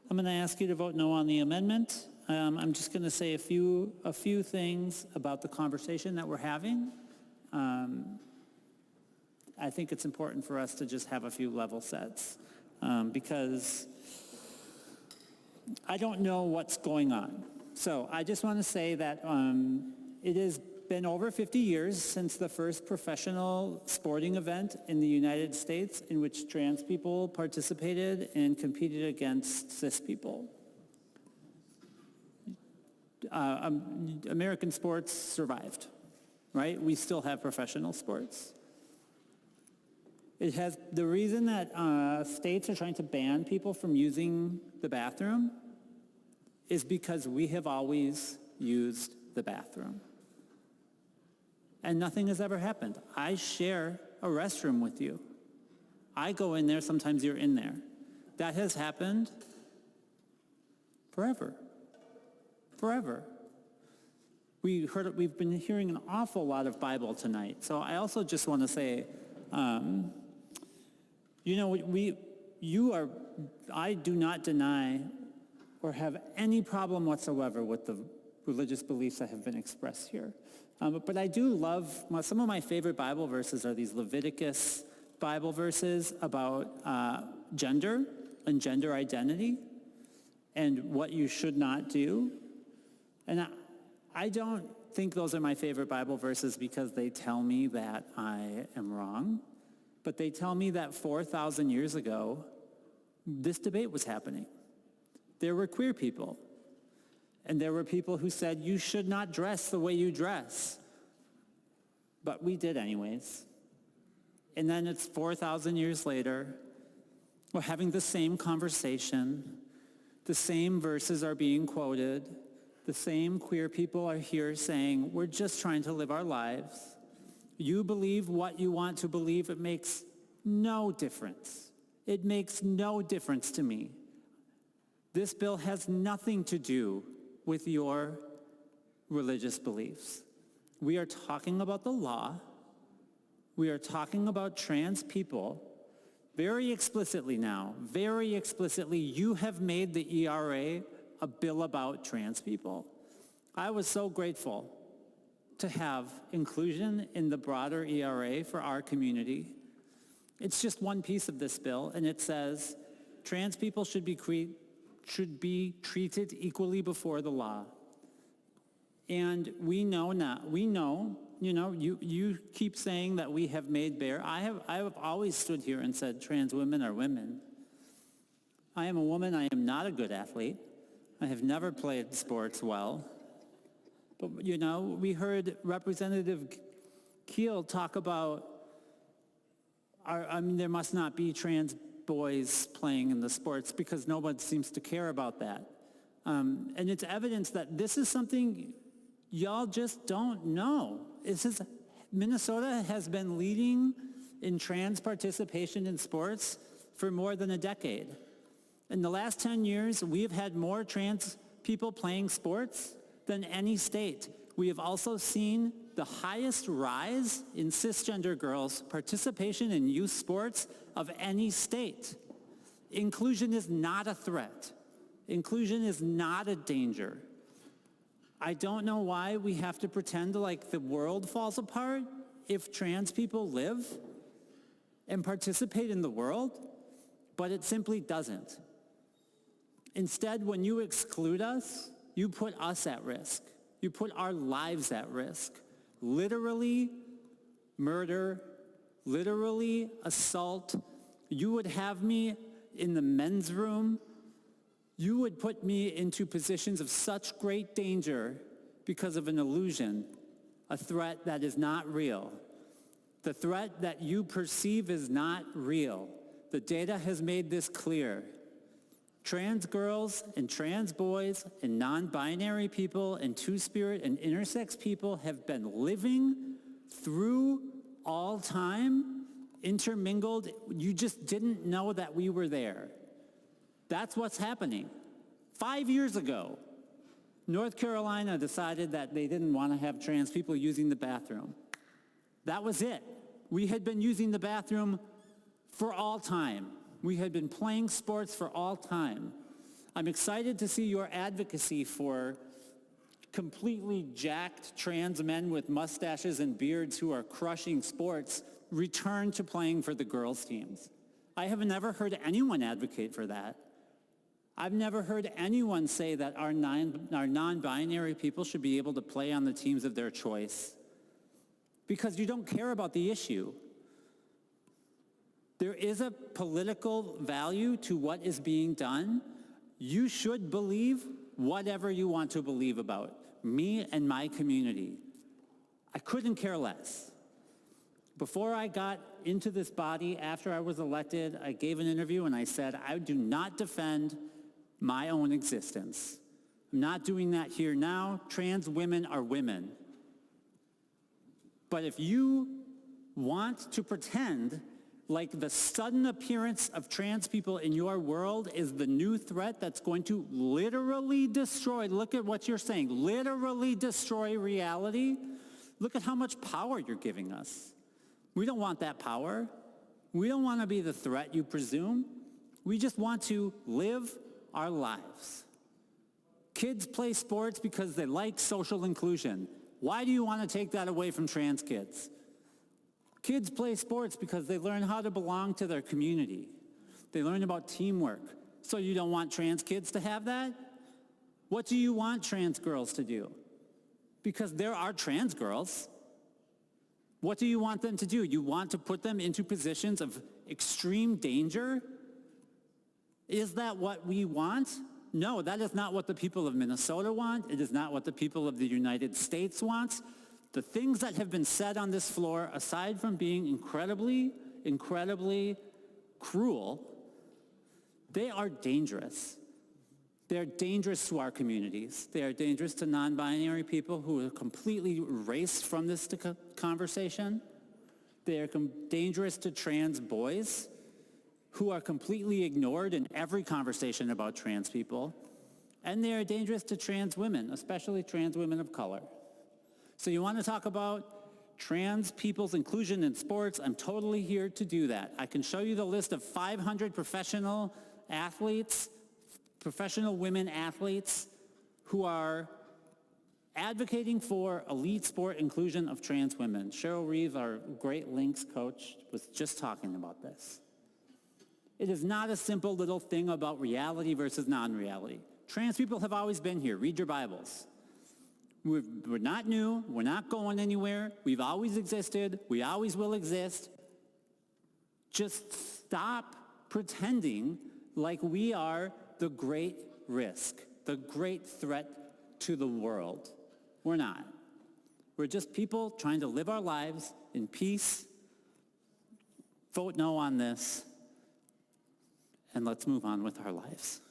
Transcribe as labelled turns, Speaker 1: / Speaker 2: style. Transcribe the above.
Speaker 1: I'm going to ask you to vote no on the amendment. I'm just going to say a few things about the conversation that we're having. I think it's important for us to just have a few level sets because I don't know what's going on. So I just want to say that it has been over 50 years since the first professional sporting event in the United States in which trans people participated and competed against cis people. American sports survived, right? We still have professional sports. The reason that states are trying to ban people from using the bathroom is because we have always used the bathroom. And nothing has ever happened. I share a restroom with you. I go in there, sometimes you're in there. That has happened forever. Forever. We've been hearing an awful lot of Bible tonight. So I also just want to say, I do not deny or have any problem whatsoever with the religious beliefs that have been expressed here. But I do love, some of my favorite Bible verses are these Leviticus Bible verses about gender and gender identity and what you should not do. And I don't think those are my favorite Bible verses because they tell me that I am wrong, but they tell me that 4,000 years ago, this debate was happening. There were queer people, and there were people who said, you should not dress the way you dress. But we did anyways. And then it's 4,000 years later, we're having the same conversation, the same verses are being quoted, the same queer people are here saying, we're just trying to live our lives. You believe what you want to believe. It makes no difference. It makes no difference to me. This bill has nothing to do with your religious beliefs. We are talking about the law. We are talking about trans people very explicitly now. Very explicitly, you have made the ERA a bill about trans people. I was so grateful to have inclusion in the broader ERA for our community. It's just one piece of this bill, and it says trans people should be treated equally before the law. And we know now, you keep saying that we have made bare. I have always stood here and said trans women are women. I am a woman. I am not a good athlete. I have never played sports well. But, we heard Representative Keel talk about, there must not be trans boys playing in the sports because nobody seems to care about that. And it's evidence that this is something y'all just don't know. Minnesota has been leading in trans participation in sports for more than a decade. In the last 10 years, we have had more trans people playing sports than any state. We have also seen the highest rise in cisgender girls' participation in youth sports of any state. Inclusion is not a threat. Inclusion is not a danger. I don't know why we have to pretend like the world falls apart if trans people live and participate in the world, but it simply doesn't. Instead, when you exclude us, you put us at risk. You put our lives at risk. Literally murder, literally assault. You would have me in the men's room. You would put me into positions of such great danger because of an illusion, a threat that is not real. The threat that you perceive is not real. The data has made this clear. Trans girls and trans boys and non-binary people and two-spirit and intersex people have been living through all time, intermingled. You just didn't know that we were there. That's what's happening. 5 years ago, North Carolina decided that they didn't want to have trans people using the bathroom. That was it. We had been using the bathroom for all time. We had been playing sports for all time. I'm excited to see your advocacy for completely jacked trans men with mustaches and beards who are crushing sports return to playing for the girls' teams. I have never heard anyone advocate for that. I've never heard anyone say that our non-binary people should be able to play on the teams of their choice, because you don't care about the issue. There is a political value to what is being done. You should believe whatever you want to believe about me and my community. I couldn't care less. Before I got into this body, after I was elected, I gave an interview and I said, I do not defend my own existence. I'm not doing that here now. Trans women are women. But if you want to pretend like the sudden appearance of trans people in your world is the new threat that's going to literally destroy, look at what you're saying, literally destroy reality, look at how much power you're giving us. We don't want that power. We don't want to be the threat you presume. We just want to live our lives. Kids play sports because they like social inclusion. Why do you want to take that away from trans kids? Kids play sports because they learn how to belong to their community. They learn about teamwork. So you don't want trans kids to have that? What do you want trans girls to do? Because there are trans girls. What do you want them to do? You want to put them into positions of extreme danger? Is that what we want? No, that is not what the people of Minnesota want. It is not what the people of the United States want. The things that have been said on this floor, aside from being incredibly, incredibly cruel, they are dangerous. They are dangerous to our communities. They are dangerous to non-binary people who are completely erased from this conversation. They are dangerous to trans boys who are completely ignored in every conversation about trans people. And they are dangerous to trans women, especially trans women of color. So you want to talk about trans people's inclusion in sports? I'm totally here to do that. I can show you the list of 500 professional athletes, professional women athletes who are advocating for elite sport inclusion of trans women. Cheryl Reeve, our Great Links coach, was just talking about this. It is not a simple little thing about reality versus non-reality. Trans people have always been here. Read your Bibles. We're not new. We're not going anywhere. We've always existed. We always will exist. Just stop pretending like we are the great risk, the great threat to the world. We're not. We're just people trying to live our lives in peace. Vote no on this, and let's move on with our lives.